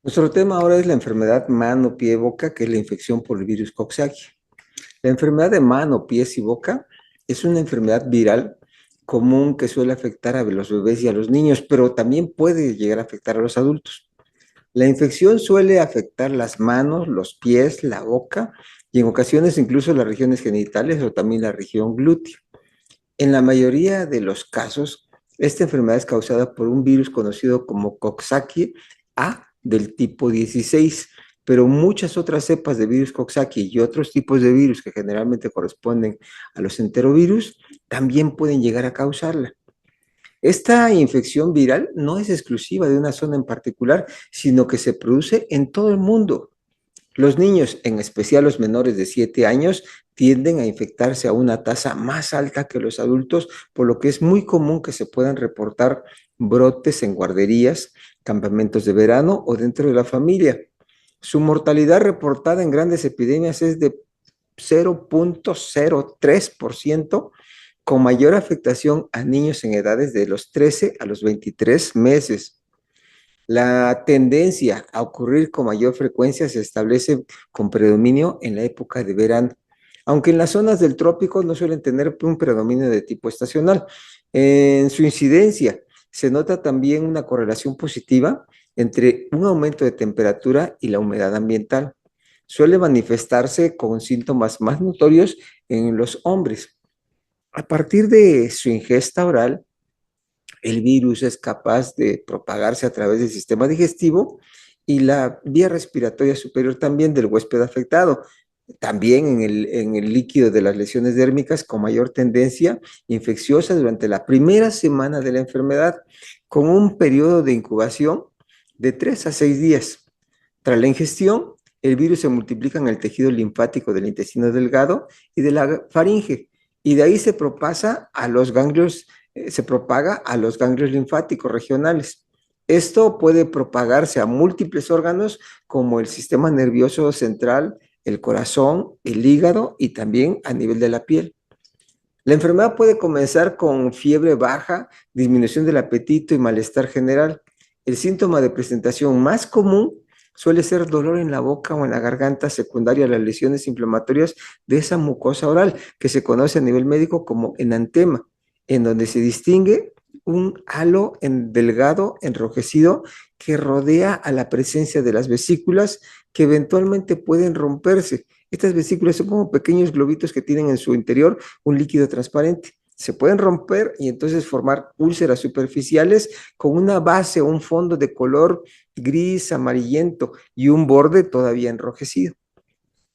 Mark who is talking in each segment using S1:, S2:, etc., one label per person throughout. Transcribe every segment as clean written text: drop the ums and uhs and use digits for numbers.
S1: Nuestro tema ahora es la enfermedad mano, pie, boca, que es la infección por el virus Coxsackie. La enfermedad de mano, pies y boca es una enfermedad viral común que suele afectar a los bebés y a los niños, pero también puede llegar a afectar a los adultos. La infección suele afectar las manos, los pies, la boca y en ocasiones incluso las regiones genitales o también la región glútea. En la mayoría de los casos, esta enfermedad es causada por un virus conocido como Coxsackie A del tipo 16, pero muchas otras cepas de virus Coxsackie y otros tipos de virus que generalmente corresponden a los enterovirus también pueden llegar a causarla. Esta infección viral no es exclusiva de una zona en particular, sino que se produce en todo el mundo. Los niños, en especial los menores de 7 años, tienden a infectarse a una tasa más alta que los adultos, por lo que es muy común que se puedan reportar brotes en guarderías, campamentos de verano o dentro de la familia. Su mortalidad reportada en grandes epidemias es de 0.03%, con mayor afectación a niños en edades de los 13 a los 23 meses. La tendencia a ocurrir con mayor frecuencia se establece con predominio en la época de verano, aunque en las zonas del trópico no suelen tener un predominio de tipo estacional. En su incidencia se nota también una correlación positiva entre un aumento de temperatura y la humedad ambiental. Suele manifestarse con síntomas más notorios en los hombres. A partir de su ingesta oral, el virus es capaz de propagarse a través del sistema digestivo y la vía respiratoria superior también del huésped afectado. También en el líquido de las lesiones dérmicas con mayor tendencia infecciosa durante la primera semana de la enfermedad, con un periodo de incubación de 3 a 6 días. Tras la ingestión, el virus se multiplica en el tejido linfático del intestino delgado y de la faringe, y de ahí se propaga a los ganglios linfáticos regionales. Esto puede propagarse a múltiples órganos como el sistema nervioso central, el corazón, el hígado y también a nivel de la piel. La enfermedad puede comenzar con fiebre baja, disminución del apetito y malestar general. El síntoma de presentación más común suele ser dolor en la boca o en la garganta secundaria a las lesiones inflamatorias de esa mucosa oral, que se conoce a nivel médico como enantema, en donde se distingue un halo delgado, enrojecido, que rodea a la presencia de las vesículas que eventualmente pueden romperse. Estas vesículas son como pequeños globitos que tienen en su interior un líquido transparente. Se pueden romper y entonces formar úlceras superficiales con una base o un fondo de color gris, amarillento y un borde todavía enrojecido.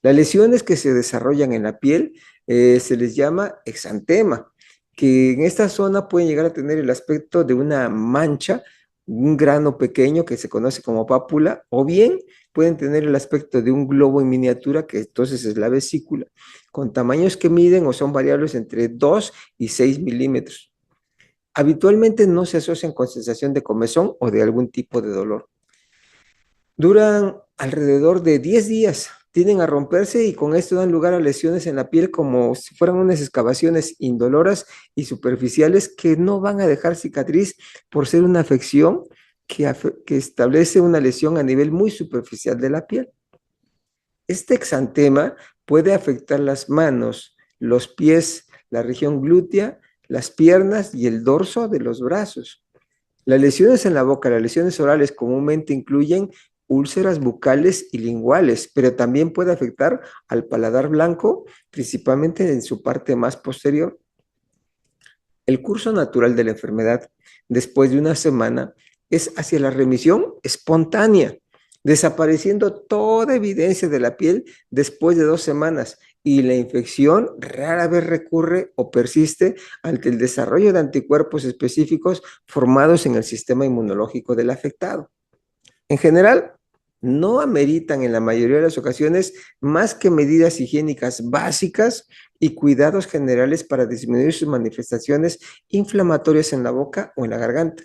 S1: Las lesiones que se desarrollan en la piel se les llama exantema, que en esta zona pueden llegar a tener el aspecto de una mancha, un grano pequeño que se conoce como pápula, o bien pueden tener el aspecto de un globo en miniatura, que entonces es la vesícula, con tamaños que miden o son variables entre 2 y 6 milímetros. Habitualmente no se asocian con sensación de comezón o de algún tipo de dolor. Duran alrededor de 10 días, tienden a romperse y con esto dan lugar a lesiones en la piel como si fueran unas excavaciones indoloras y superficiales que no van a dejar cicatriz por ser una afección que establece una lesión a nivel muy superficial de la piel. Este exantema puede afectar las manos, los pies, la región glútea, las piernas y el dorso de los brazos. Las lesiones en la boca, las lesiones orales comúnmente incluyen úlceras bucales y linguales, pero también puede afectar al paladar blanco, principalmente en su parte más posterior. El curso natural de la enfermedad después de una semana es hacia la remisión espontánea, desapareciendo toda evidencia de la piel después de 2 semanas, y la infección rara vez recurre o persiste ante el desarrollo de anticuerpos específicos formados en el sistema inmunológico del afectado. En general, no ameritan en la mayoría de las ocasiones más que medidas higiénicas básicas y cuidados generales para disminuir sus manifestaciones inflamatorias en la boca o en la garganta.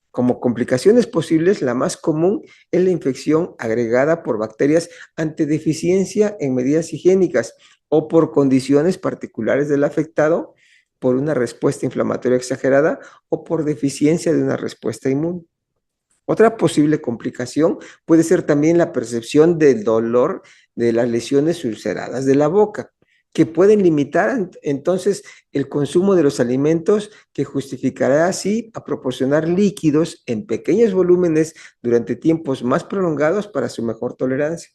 S1: Como complicaciones posibles, la más común es la infección agregada por bacterias ante deficiencia en medidas higiénicas o por condiciones particulares del afectado, por una respuesta inflamatoria exagerada o por deficiencia de una respuesta inmune. Otra posible complicación puede ser también la percepción del dolor de las lesiones ulceradas de la boca, que pueden limitar entonces el consumo de los alimentos, que justificará así a proporcionar líquidos en pequeños volúmenes durante tiempos más prolongados para su mejor tolerancia.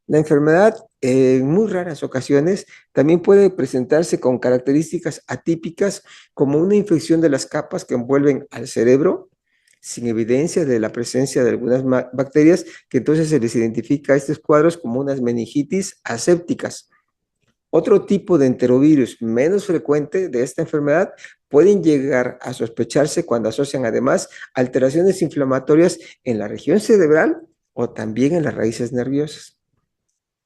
S1: La enfermedad, en muy raras ocasiones, también puede presentarse con características atípicas, como una infección de las capas que envuelven al cerebro, sin evidencia de la presencia de algunas bacterias, que entonces se les identifica a estos cuadros como unas meningitis asépticas. Otro tipo de enterovirus menos frecuente de esta enfermedad pueden llegar a sospecharse cuando asocian además alteraciones inflamatorias en la región cerebral o también en las raíces nerviosas.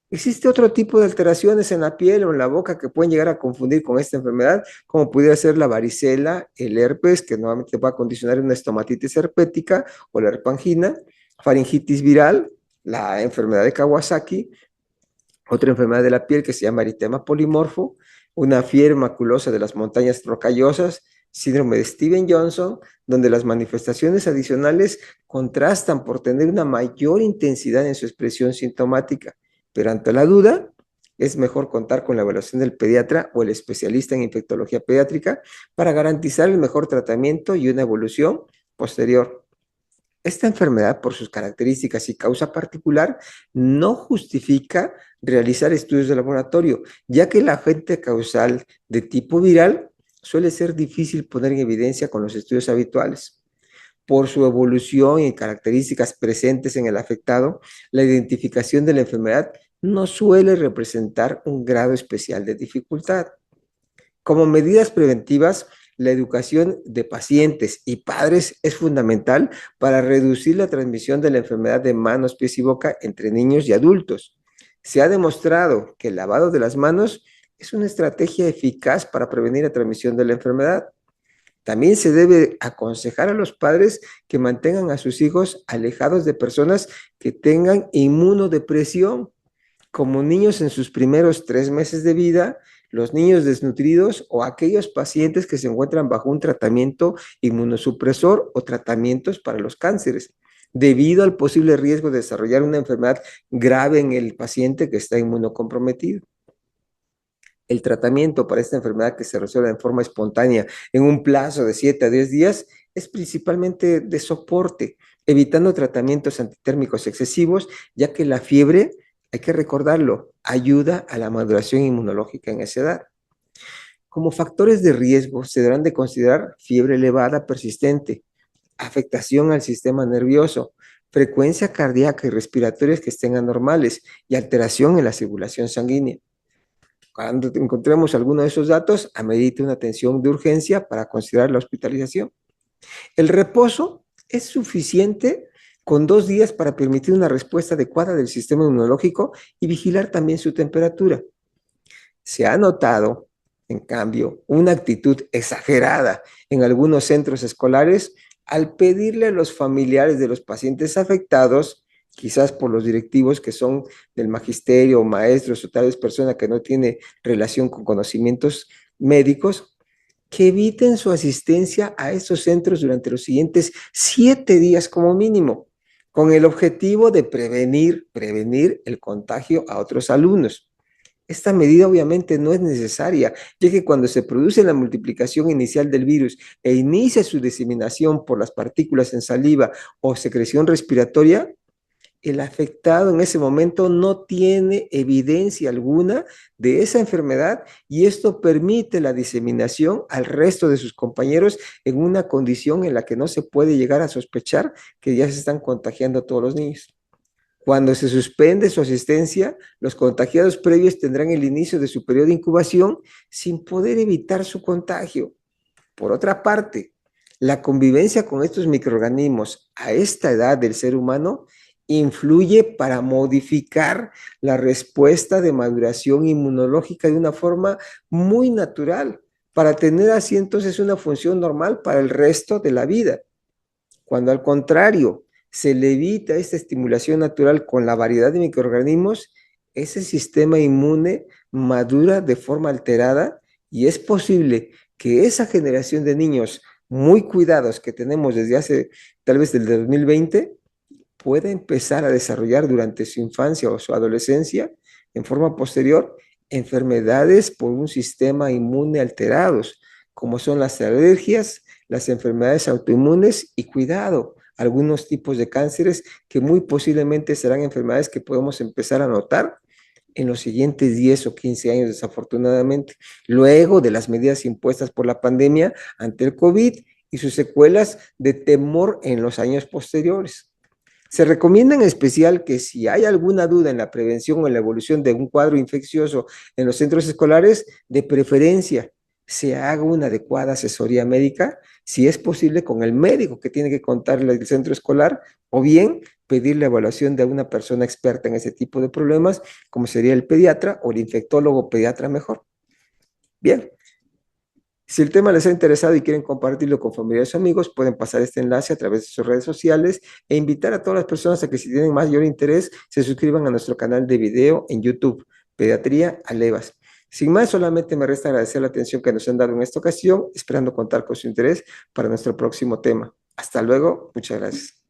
S1: Existe otro tipo de alteraciones en la piel o en la boca que pueden llegar a confundir con esta enfermedad, como pudiera ser la varicela, el herpes, que normalmente va a condicionar una estomatitis herpética o la herpangina, faringitis viral, la enfermedad de Kawasaki, otra enfermedad de la piel que se llama eritema polimorfo, una fiebre maculosa de las montañas rocallosas, síndrome de Steven-Johnson, donde las manifestaciones adicionales contrastan por tener una mayor intensidad en su expresión sintomática. Pero ante la duda, es mejor contar con la evaluación del pediatra o el especialista en infectología pediátrica para garantizar el mejor tratamiento y una evolución posterior. Esta enfermedad, por sus características y causa particular, no justifica realizar estudios de laboratorio, ya que el agente causal de tipo viral suele ser difícil poner en evidencia con los estudios habituales. Por su evolución y características presentes en el afectado, la identificación de la enfermedad no suele representar un grado especial de dificultad. Como medidas preventivas, la educación de pacientes y padres es fundamental para reducir la transmisión de la enfermedad de manos, pies y boca entre niños y adultos. Se ha demostrado que el lavado de las manos es una estrategia eficaz para prevenir la transmisión de la enfermedad. También se debe aconsejar a los padres que mantengan a sus hijos alejados de personas que tengan inmunodepresión, como niños en sus primeros 3 meses de vida, los niños desnutridos o aquellos pacientes que se encuentran bajo un tratamiento inmunosupresor o tratamientos para los cánceres, debido al posible riesgo de desarrollar una enfermedad grave en el paciente que está inmunocomprometido. El tratamiento para esta enfermedad, que se resuelve en forma espontánea en un plazo de 7 a 10 días, es principalmente de soporte, evitando tratamientos antitérmicos excesivos, ya que la fiebre, hay que recordarlo, ayuda a la maduración inmunológica en esa edad. Como factores de riesgo se deberán de considerar fiebre elevada persistente, afectación al sistema nervioso, frecuencia cardíaca y respiratorias que estén anormales y alteración en la circulación sanguínea. Cuando encontremos alguno de esos datos, amerite una atención de urgencia para considerar la hospitalización. El reposo es suficiente con 2 días para permitir una respuesta adecuada del sistema inmunológico y vigilar también su temperatura. Se ha notado, en cambio, una actitud exagerada en algunos centros escolares al pedirle a los familiares de los pacientes afectados, quizás por los directivos que son del magisterio, maestros o tal vez persona que no tiene relación con conocimientos médicos, que eviten su asistencia a estos centros durante los siguientes 7 días como mínimo, con el objetivo de prevenir el contagio a otros alumnos. Esta medida obviamente no es necesaria, ya que cuando se produce la multiplicación inicial del virus e inicia su diseminación por las partículas en saliva o secreción respiratoria, el afectado en ese momento no tiene evidencia alguna de esa enfermedad y esto permite la diseminación al resto de sus compañeros en una condición en la que no se puede llegar a sospechar que ya se están contagiando a todos los niños. Cuando se suspende su asistencia, los contagiados previos tendrán el inicio de su periodo de incubación sin poder evitar su contagio. Por otra parte, la convivencia con estos microorganismos a esta edad del ser humano influye para modificar la respuesta de maduración inmunológica de una forma muy natural, para tener así entonces una función normal para el resto de la vida. Cuando al contrario se le evita esta estimulación natural con la variedad de microorganismos, ese sistema inmune madura de forma alterada y es posible que esa generación de niños muy cuidados que tenemos desde hace tal vez del 2020, puede empezar a desarrollar durante su infancia o su adolescencia, en forma posterior, enfermedades por un sistema inmune alterados, como son las alergias, las enfermedades autoinmunes y cuidado, algunos tipos de cánceres que muy posiblemente serán enfermedades que podemos empezar a notar en los siguientes 10 o 15 años, desafortunadamente, luego de las medidas impuestas por la pandemia ante el COVID y sus secuelas de temor en los años posteriores. Se recomienda en especial que si hay alguna duda en la prevención o en la evolución de un cuadro infeccioso en los centros escolares, de preferencia se haga una adecuada asesoría médica, si es posible con el médico que tiene que contarle el centro escolar, o bien pedir la evaluación de una persona experta en ese tipo de problemas, como sería el pediatra o el infectólogo pediatra mejor. Bien, si el tema les ha interesado y quieren compartirlo con familiares o amigos, pueden pasar este enlace a través de sus redes sociales e invitar a todas las personas a que si tienen mayor interés, se suscriban a nuestro canal de video en YouTube, Pediatría Alevas. Sin más, solamente me resta agradecer la atención que nos han dado en esta ocasión, esperando contar con su interés para nuestro próximo tema. Hasta luego, muchas gracias.